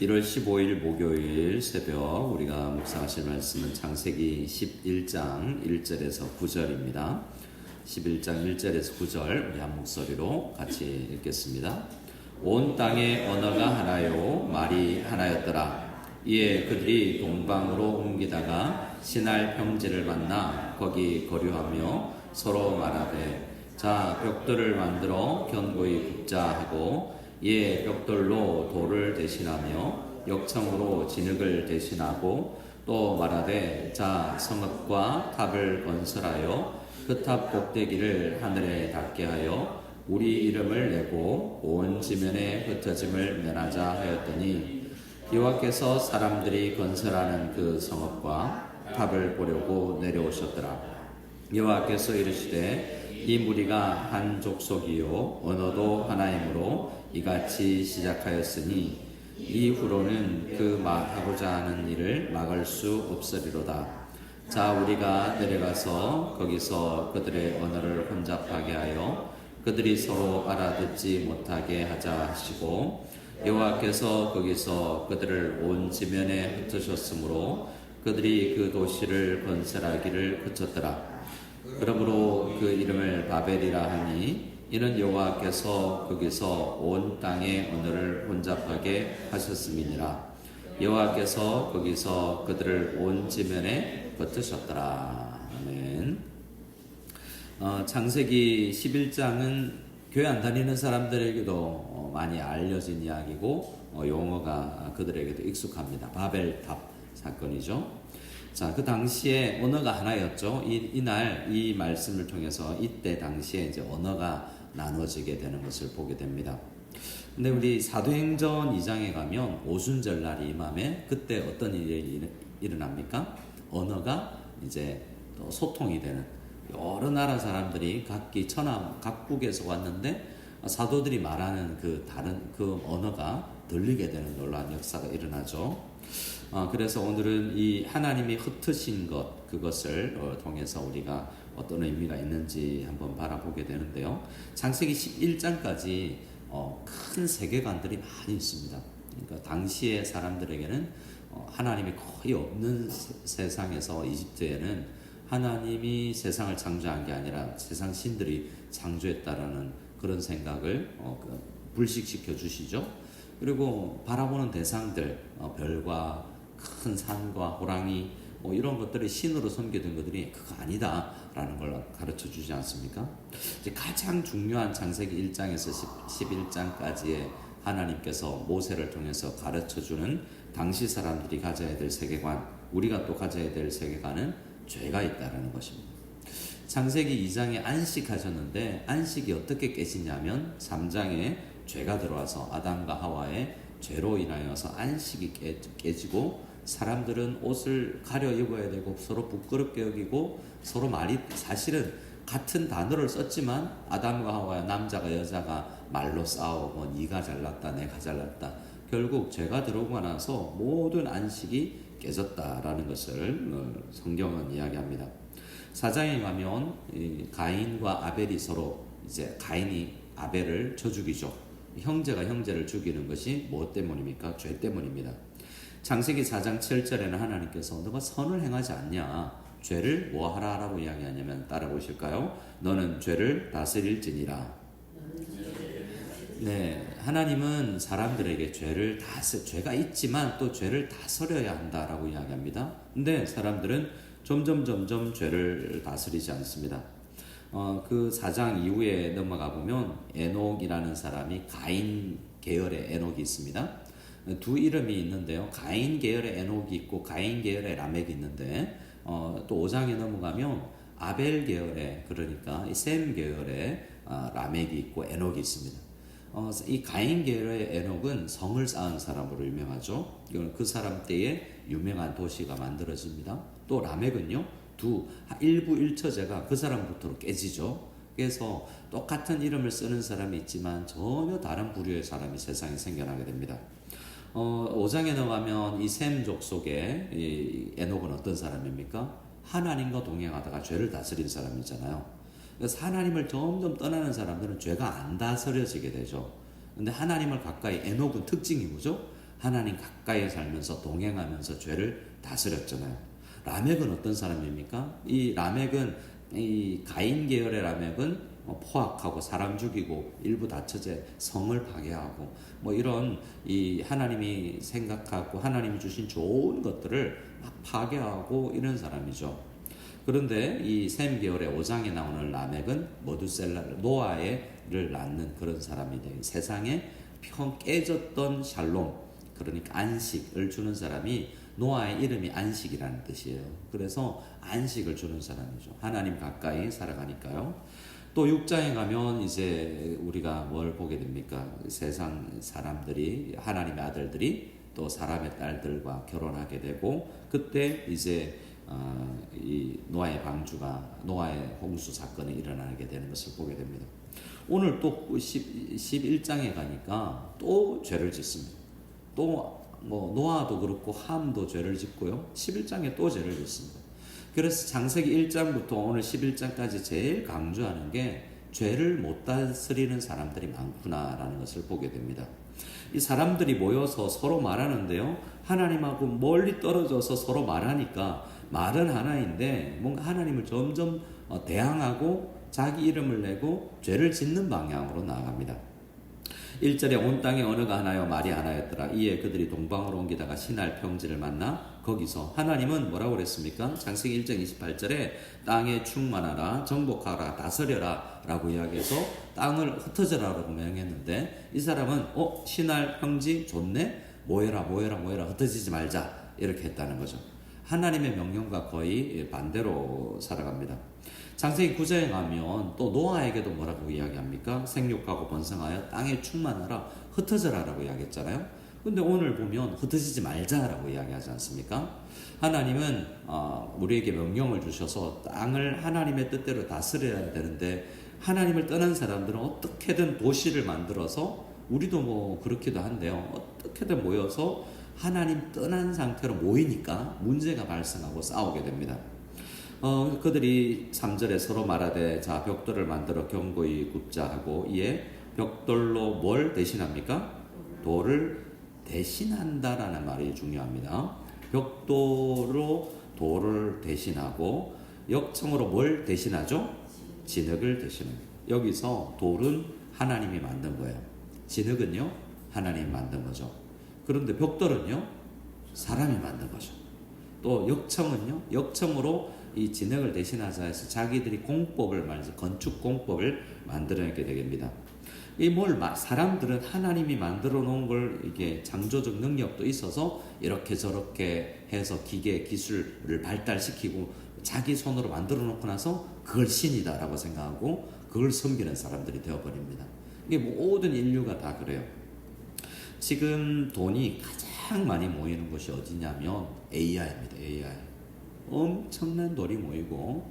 1월 15일 목요일 새벽 우리가 묵상하실 말씀은 창세기 11장 1절에서 9절입니다. 11장 1절에서 9절 우리 한 목소리로 같이 읽겠습니다. 온 땅의 언어가 하나요 말이 하나였더라. 이에 그들이 동방으로 옮기다가 시날 평지를 만나 거기 거류하며 서로 말하되 자 벽돌을 만들어 견고히 굽자 하고 이에 벽돌로 돌을 대신하며 역청으로 진흙을 대신하고 또 말하되 자 성읍과 탑을 건설하여 그 탑 꼭대기를 하늘에 닿게 하여 우리 이름을 내고 온 지면에 흩어짐을 면하자 하였더니 여호와께서 사람들이 건설하는 그 성읍과 탑을 보려고 내려오셨더라. 여호와께서 이르시되 이 무리가 한 족속이요 언어도 하나이므로 이같이 시작하였으니 이후로는 그 하고자 하는 일을 막을 수 없으리로다. 자 우리가 내려가서 거기서 그들의 언어를 혼잡하게 하여 그들이 서로 알아듣지 못하게 하자 하시고 여호와께서 거기서 그들을 온 지면에 흩으셨으므로 그들이 그 도시를 건설하기를 그쳤더라. 그러므로 그 이름을 바벨이라 하니 이는 여호와께서 거기서 온 땅의 언어를 혼잡하게 하셨음이니라. 여호와께서 거기서 그들을 온 지면에 흩으셨더라. 아멘. 창세기 11장은 교회 안 다니는 사람들에게도 많이 알려진 이야기고 용어가 그들에게도 익숙합니다. 바벨탑 사건이죠. 자, 그 당시에 언어가 하나였죠. 이날 이 말씀을 통해서 이때 당시에 이제 언어가 나눠지게 되는 것을 보게 됩니다. 근데 우리 사도행전 2장에 가면 오순절 날이 임하면 그때 어떤 일이 일어납니까? 언어가 이제 또 소통이 되는 여러 나라 사람들이 각기 각국에서 왔는데 사도들이 말하는 그 다른 그 언어가 들리게 되는 놀라운 역사가 일어나죠. 그래서 오늘은 이 하나님이 흩으신 것 그것을 통해서 우리가 어떤 의미가 있는지 한번 바라보게 되는데요. 창세기 11장까지 큰 세계관들이 많이 있습니다. 그러니까 당시의 사람들에게는 하나님이 거의 없는 세상에서 이집트에는 하나님이 세상을 창조한 게 아니라 세상 신들이 창조했다라는 그런 생각을 불식시켜 주시죠. 그리고 바라보는 대상들 별과 큰 산과 호랑이 이런 것들을 신으로 섬기던 것들이 그거 아니다라는 걸 가르쳐 주지 않습니까? 이제 가장 중요한 창세기 1장에서 11장까지의 하나님께서 모세를 통해서 가르쳐 주는 당시 사람들이 가져야 될 세계관, 우리가 또 가져야 될 세계관은 죄가 있다라는 것입니다. 창세기 2장에 안식하셨는데 안식이 어떻게 깨지냐면 3장에 죄가 들어와서 아담과 하와의 죄로 인하여서 안식이 깨지고 사람들은 옷을 가려 입어야 되고 서로 부끄럽게 여기고 서로 말이 사실은 같은 단어를 썼지만 아담과 하와야 남자가 여자가 말로 싸우고 네가 잘났다 내가 잘났다 결국 죄가 들어오고 나서 모든 안식이 깨졌다라는 것을 성경은 이야기합니다. 4장에 가면 가인과 아벨이 서로 이제 가인이 아벨을 쳐 죽이죠. 형제가 형제를 죽이는 것이 무엇 때문입니까? 죄 때문입니다. 창세기 4장 7절에는 하나님께서 너가 선을 행하지 않냐 죄를 뭐하라라고 이야기하냐면 따라보실까요? 너는 죄를 다스릴지니라. 네, 하나님은 사람들에게 죄가 있지만 또 죄를 다스려야 한다라고 이야기합니다. 근데 사람들은 점점 죄를 다스리지 않습니다. 그 4장 이후에 넘어가 보면 에녹이라는 사람이 가인 계열의 에녹이 있습니다. 두 이름이 있는데요. 가인 계열의 에녹이 있고 가인 계열의 라멕이 있는데 또 5장에 넘어가면 아벨 계열의 그러니까 셈 계열의 라멕이 있고 에녹이 있습니다. 이 가인 계열의 에녹은 성을 쌓은 사람으로 유명하죠. 그 사람 때에 유명한 도시가 만들어집니다. 또 라멕은요. 일부 일처제가 그 사람부터 깨지죠. 그래서 똑같은 이름을 쓰는 사람이 있지만 전혀 다른 부류의 사람이 세상에 생겨나게 됩니다. 5장에 넘어가면 이 셈 족속의 이 에녹은 어떤 사람입니까? 하나님과 동행하다가 죄를 다스린 사람이잖아요. 그래서 하나님을 점점 떠나는 사람들은 죄가 안 다스려지게 되죠. 근데 하나님을 가까이 에녹은 특징이 뭐죠? 하나님 가까이 살면서 동행하면서 죄를 다스렸잖아요. 라멕은 어떤 사람입니까? 이 라멕은 이 가인 계열의 라멕은 포악하고 사람 죽이고 일부 다처제 성을 파괴하고 뭐 이런 이 하나님이 생각하고 하나님이 주신 좋은 것들을 막 파괴하고 이런 사람이죠. 그런데 이 셈 계열의 5장에 나오는 라멕은 머두셀라를 노아를 낳는 그런 사람이 돼요. 세상에 평 깨졌던 샬롬, 그러니까 안식을 주는 사람이 노아의 이름이 안식이라는 뜻이에요. 그래서 안식을 주는 사람이죠. 하나님 가까이 살아가니까요. 또 6장에 가면 이제 우리가 뭘 보게 됩니까? 세상 사람들이 하나님의 아들들이 또 사람의 딸들과 결혼하게 되고 그때 이제 이 노아의 방주가 노아의 홍수 사건이 일어나게 되는 것을 보게 됩니다. 오늘 또 11장에 가니까 또 죄를 짓습니다. 또 뭐 노아도 그렇고 함도 죄를 짓고요. 11장에 또 죄를 짓습니다. 그래서 창세기 1장부터 오늘 11장까지 제일 강조하는 게 죄를 못 다스리는 사람들이 많구나라는 것을 보게 됩니다. 이 사람들이 모여서 서로 말하는데요. 하나님하고 멀리 떨어져서 서로 말하니까 말은 하나인데 뭔가 하나님을 점점 대항하고 자기 이름을 내고 죄를 짓는 방향으로 나아갑니다. 1절에 온 땅에 언어가 하나요 말이 하나였더라. 이에 그들이 동방으로 옮기다가 신할 평지를 만나 거기서 하나님은 뭐라고 그랬습니까? 창세기 1장 28절에 땅에 충만하라 정복하라 다스려라 라고 이야기해서 땅을 흩어져라 라고 명했는데 이 사람은 신할 평지 좋네? 모여라 흩어지지 말자 이렇게 했다는 거죠. 하나님의 명령과 거의 반대로 살아갑니다. 창세기 9장에 가면 또 노아에게도 뭐라고 이야기합니까? 생육하고 번성하여 땅에 충만하라 흩어져라 라고 이야기했잖아요. 근데 오늘 보면 흩어지지 말자라고 이야기하지 않습니까? 하나님은 우리에게 명령을 주셔서 땅을 하나님의 뜻대로 다스려야 되는데 하나님을 떠난 사람들은 어떻게든 도시를 만들어서 우리도 뭐 그렇기도 한데요. 어떻게든 모여서 하나님 떠난 상태로 모이니까 문제가 발생하고 싸우게 됩니다. 그들이 3절에 서로 말하되 자 벽돌을 만들어 견고히 굽자 하고 이에 벽돌로 뭘 대신합니까? 돌을 대신한다라는 말이 중요합니다. 벽돌로 돌을 대신하고 역청으로 뭘 대신하죠? 진흙을 대신합니다. 여기서 돌은 하나님이 만든 거예요. 진흙은요? 하나님이 만든 거죠. 그런데 벽돌은요? 사람이 만든 거죠. 또 역청은요? 역청으로 이 진흙을 대신하자 해서 자기들이 공법을 말해서 건축 공법을 만들어내게 됩니다. 사람들은 하나님이 만들어 놓은 걸 이게 창조적 능력도 있어서 이렇게 저렇게 해서 기계 기술을 발달시키고 자기 손으로 만들어 놓고 나서 그걸 신이다라고 생각하고 그걸 섬기는 사람들이 되어버립니다. 이게 모든 인류가 다 그래요. 지금 돈이 가장 많이 모이는 곳이 어디냐면 AI입니다. AI. 엄청난 돈이 모이고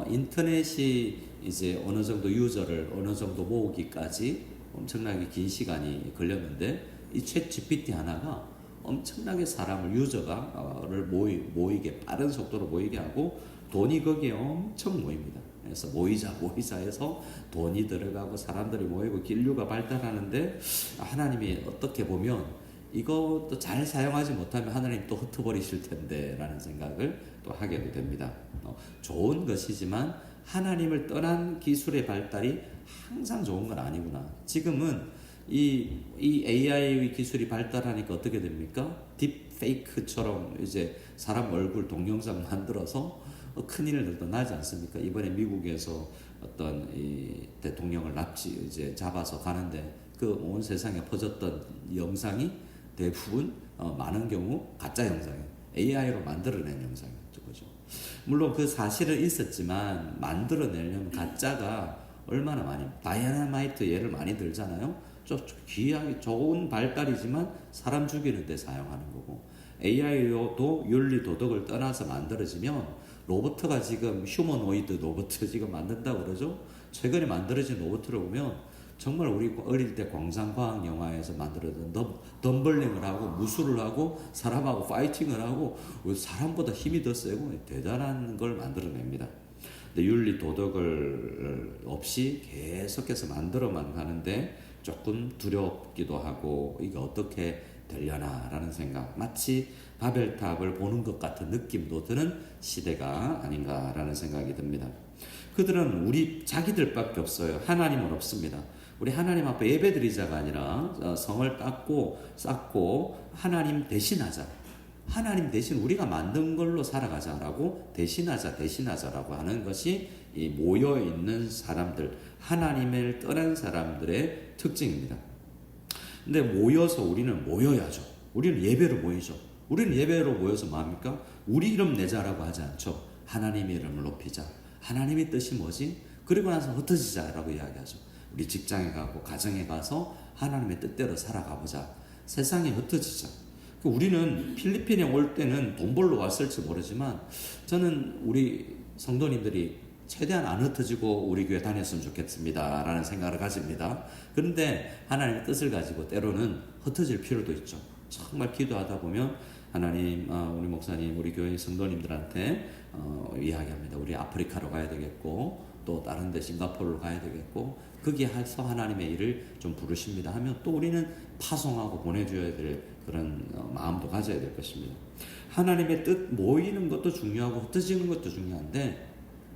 인터넷이 이제 어느 정도 유저를 어느 정도 모으기까지 엄청나게 긴 시간이 걸렸는데 이 챗 GPT 하나가 엄청나게 사람을 유저가를 모이게 빠른 속도로 모이게 하고 돈이 거기에 엄청 모입니다. 그래서 모이자 해서 돈이 들어가고 사람들이 모이고 인류가 발달하는데 하나님이 어떻게 보면 이것도 잘 사용하지 못하면 하나님 또 흩어버리실 텐데 라는 생각을 또 하게 됩니다. 좋은 것이지만 하나님을 떠난 기술의 발달이 항상 좋은 건 아니구나. 지금은 이 AI 기술이 발달하니까 어떻게 됩니까? 딥페이크처럼 이제 사람 얼굴 동영상 만들어서 큰일도 나지 않습니까? 이번에 미국에서 어떤 이 대통령을 이제 잡아서 가는데 그 온 세상에 퍼졌던 영상이 대부분 많은 경우 가짜 영상이에요. AI로 만들어낸 영상이었죠. 그죠? 물론 그 사실은 있었지만 만들어내려면 가짜가 얼마나 많이 다이너마이트 예를 많이 들잖아요. 귀하게 좋은 발달이지만 사람 죽이는 데 사용하는 거고 AI도 윤리 도덕을 떠나서 만들어지면 로봇가 지금 휴머노이드 로봇 지금 만든다고 그러죠. 최근에 만들어진 로봇을 보면 정말 우리 어릴 때 광상과학 영화에서 만들어진 덤블링을 하고 무술을 하고 사람하고 파이팅을 하고 사람보다 힘이 더 세고 대단한 걸 만들어냅니다. 근데 윤리 도덕을 없이 계속해서 만들어만 가는데 조금 두렵기도 하고 이게 어떻게 되려나라는 생각, 마치 바벨탑을 보는 것 같은 느낌도 드는 시대가 아닌가라는 생각이 듭니다. 그들은 우리 자기들밖에 없어요. 하나님은 없습니다. 우리 하나님 앞에 예배드리자가 아니라 성을 쌓고 하나님 대신하자. 하나님 대신 우리가 만든 걸로 살아가자라고 대신하자라고 하는 것이 이 모여있는 사람들, 하나님을 떠난 사람들의 특징입니다. 근데 모여서 우리는 모여야죠. 우리는 예배로 모이죠. 우리는 예배로 모여서 뭐합니까? 우리 이름 내자라고 하지 않죠. 하나님의 이름을 높이자. 하나님의 뜻이 뭐지? 그리고 나서 흩어지자라고 이야기하죠. 우리 직장에 가고 가정에 가서 하나님의 뜻대로 살아가보자. 세상에 흩어지자. 우리는 필리핀에 올 때는 돈 벌러 왔을지 모르지만 저는 우리 성도님들이 최대한 안 흩어지고 우리 교회 다녔으면 좋겠습니다 라는 생각을 가집니다. 그런데 하나님의 뜻을 가지고 때로는 흩어질 필요도 있죠. 정말 기도하다 보면 하나님, 우리 목사님, 우리 교회 성도님들한테 이야기합니다. 우리 아프리카로 가야 되겠고 또 다른 데 싱가포르로 가야 되겠고 거기에서 하나님의 일을 좀 부르십니다 하면 또 우리는 파송하고 보내줘야 될 그런 마음도 가져야 될 것입니다. 하나님의 뜻 모이는 것도 중요하고 흩어지는 것도 중요한데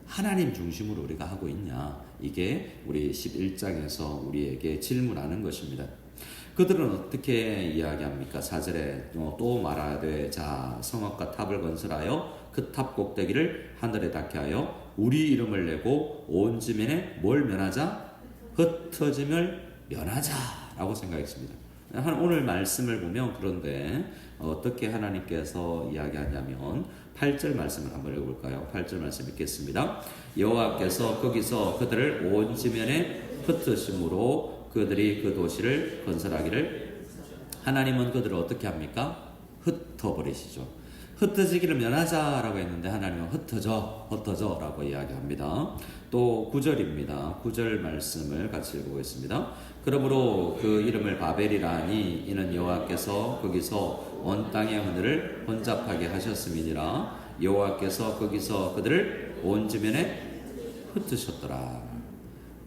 하나님 중심으로 우리가 하고 있냐, 이게 우리 11장에서 우리에게 질문하는 것입니다. 그들은 어떻게 이야기합니까? 4절에 또 말하되 자 성읍과 탑을 건설하여 그 탑 꼭대기를 하늘에 닿게 하여 우리 이름을 내고 온 지면에 뭘 면하자? 흩어짐을 면하자라고 생각했습니다. 오늘 말씀을 보면 그런데 어떻게 하나님께서 이야기하냐면 8절 말씀을 한번 읽어볼까요? 8절 말씀 읽겠습니다. 여호와께서 거기서 그들을 온 지면에 흩으심으로 그들이 그 도시를 건설하기를, 하나님은 그들을 어떻게 합니까? 흩어버리시죠. 흩어지기를 면하자라고 했는데 하나님은 흩어져 라고 이야기합니다. 또 9절입니다. 9절 말씀을 같이 읽어보겠습니다. 그러므로 그 이름을 바벨이라 하니 이는 여호와께서 거기서 온 땅의 하늘을 혼잡하게 하셨음이니라. 여호와께서 거기서 그들을 온 지면에 흩으셨더라.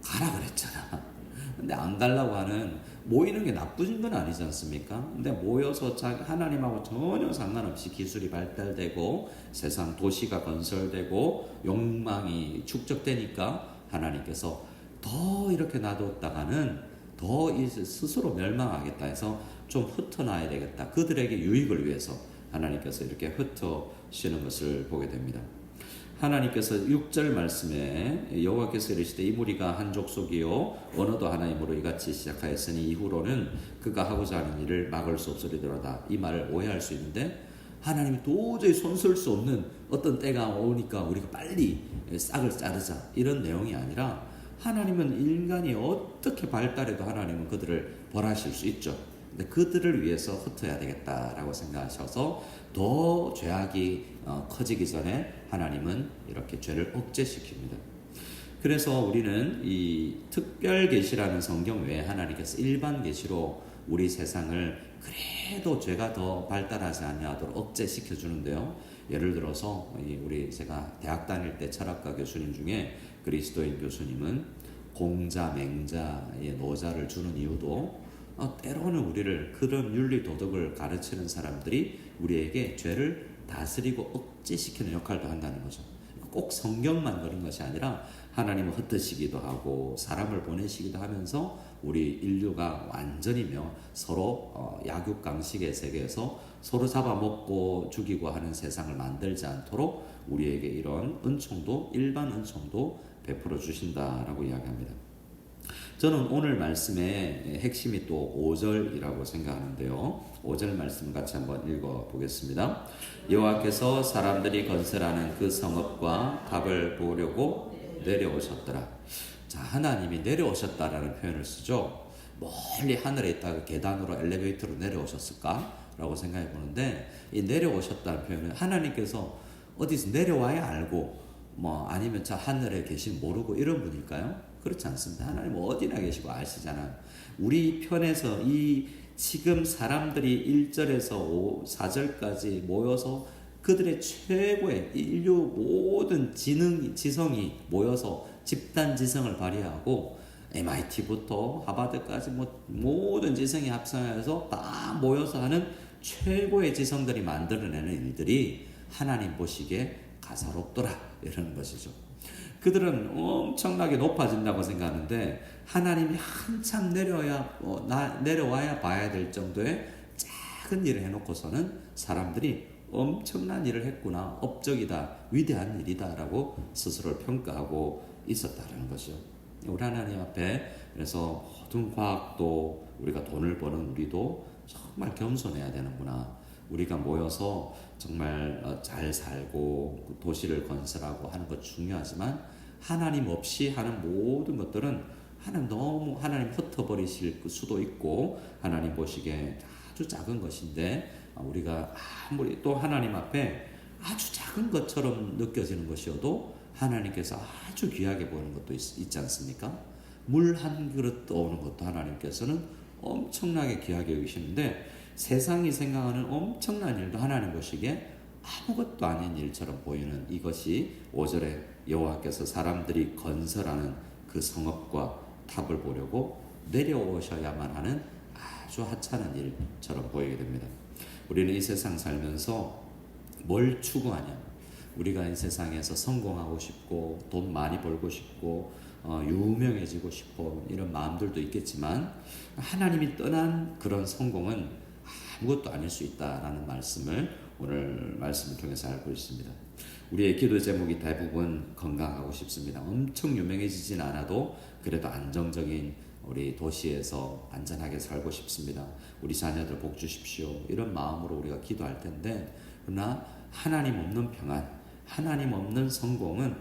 가라 그랬잖아. 근데 안 가려고 하는, 모이는 게 나쁜 건 아니지 않습니까? 근데 모여서 하나님하고 전혀 상관없이 기술이 발달되고 세상 도시가 건설되고 욕망이 축적되니까 하나님께서 더 이렇게 놔뒀다가는 더 스스로 멸망하겠다 해서 좀 흩어놔야 되겠다. 그들에게 유익을 위해서 하나님께서 이렇게 흩어시는 것을 보게 됩니다. 하나님께서 6절 말씀에 여호와께서 이르시되 이 무리가 한 족속이요 언어도 하나이므로 이같이 시작하였으니 이후로는 그가 하고자 하는 일을 막을 수 없으리로다. 이 말을 오해할 수 있는데 하나님이 도저히 손쓸 수 없는 어떤 때가 오니까 우리가 빨리 싹을 자르자 이런 내용이 아니라, 하나님은 인간이 어떻게 발달해도 하나님은 그들을 벌하실 수 있죠. 근데 그들을 위해서 흩어야 되겠다라고 생각하셔서 더 죄악이 커지기 전에 하나님은 이렇게 죄를 억제시킵니다. 그래서 우리는 이 특별 계시라는 성경 외에 하나님께서 일반 계시로 우리 세상을 그래도 죄가 더 발달하지 않도록 억제시켜 주는데요. 예를 들어서 제가 대학 다닐 때 철학과 교수님 중에 그리스도인 교수님은 공자, 맹자의 노자를 주는 이유도 때로는 우리를 그런 윤리 도덕을 가르치는 사람들이 우리에게 죄를 다스리고 억제시키는 역할도 한다는 거죠. 꼭 성경만 그런 것이 아니라 하나님은 흩으시기도 하고 사람을 보내시기도 하면서 우리 인류가 완전히 서로 약육강식의 세계에서 서로 잡아먹고 죽이고 하는 세상을 만들지 않도록 우리에게 이런 은총도, 일반 은총도 베풀어 주신다라고 이야기합니다. 저는 오늘 말씀의 핵심이 또 5절이라고 생각하는데요. 5절 말씀 같이 한번 읽어보겠습니다. 여호와께서 사람들이 건설하는 그 성읍과 탑을 보려고 내려오셨더라. 자, 하나님이 내려오셨다라는 표현을 쓰죠. 멀리 하늘에 있다가 계단으로 엘리베이터로 내려오셨을까? 라고 생각해 보는데, 이 내려오셨다는 표현은 하나님께서 어디서 내려와야 알고 아니면 저 하늘에 계신 모르고 이런 분일까요? 그렇지 않습니다. 하나님 어디나 계시고 아시잖아요. 우리 편에서 이 지금 사람들이 1절에서 4절까지 모여서 그들의 최고의 인류 모든 지성이 모여서 집단 지성을 발휘하고 MIT부터 하버드까지 모든 지성이 합성해서 다 모여서 하는 최고의 지성들이 만들어내는 일들이 하나님 보시기에 가사롭더라 이러는 것이죠. 그들은 엄청나게 높아진다고 생각하는데 하나님이 한참 내려와야 봐야 될 정도의 작은 일을 해놓고서는 사람들이 엄청난 일을 했구나, 업적이다, 위대한 일이다 라고 스스로를 평가하고 있었다는 것이죠. 우리 하나님 앞에 그래서 모든 과학도 우리가 돈을 버는 우리도 정말 겸손해야 되는구나. 우리가 모여서 정말 잘 살고 도시를 건설하고 하는 것 중요하지만 하나님 없이 하는 모든 것들은 하나님 흩어버리실 수도 있고 하나님 보시기에 아주 작은 것인데 우리가 아무리 또 하나님 앞에 아주 작은 것처럼 느껴지는 것이어도 하나님께서 아주 귀하게 보는 것도 있지 않습니까? 물 한 그릇 떠오는 것도 하나님께서는 엄청나게 귀하게 여기시는데 세상이 생각하는 엄청난 일도 하나님 보시기에 아무것도 아닌 일처럼 보이는 이것이 5절에 여호와께서 사람들이 건설하는 그 성읍과 탑을 보려고 내려오셔야만 하는 아주 하찮은 일처럼 보이게 됩니다. 우리는 이 세상 살면서 뭘 추구하냐? 우리가 이 세상에서 성공하고 싶고 돈 많이 벌고 싶고 유명해지고 싶고 이런 마음들도 있겠지만 하나님이 떠난 그런 성공은 아무것도 아닐 수 있다라는 말씀을 오늘 말씀을 통해서 알고 있습니다. 우리의 기도 제목이 대부분 건강하고 싶습니다. 엄청 유명해지진 않아도 그래도 안정적인 우리 도시에서 안전하게 살고 싶습니다. 우리 자녀들 복 주십시오. 이런 마음으로 우리가 기도할 텐데 그러나 하나님 없는 평안, 하나님 없는 성공은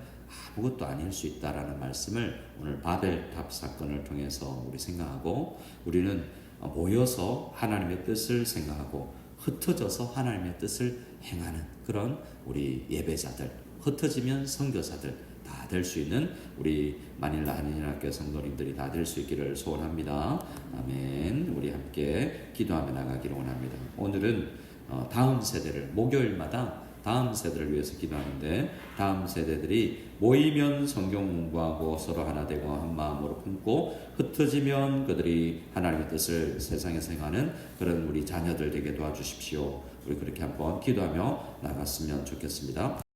아무것도 아닐 수 있다라는 말씀을 오늘 바벨탑 사건을 통해서 우리 생각하고 우리는 모여서 하나님의 뜻을 생각하고 흩어져서 하나님의 뜻을 행하는 그런 우리 예배자들, 흩어지면 선교사들 다 될 수 있는 우리 마닐라 한인학교 성도님들이 다 될 수 있기를 소원합니다. 아멘. 우리 함께 기도하며 나가기를 원합니다. 오늘은 다음 세대를 목요일마다 다음 세대를 위해서 기도하는데 다음 세대들이 모이면 성경 공부하고 서로 하나 되고 한 마음으로 품고 흩어지면 그들이 하나님의 뜻을 세상에서 행하는 그런 우리 자녀들 되게 도와주십시오. 우리 그렇게 한번 기도하며 나갔으면 좋겠습니다.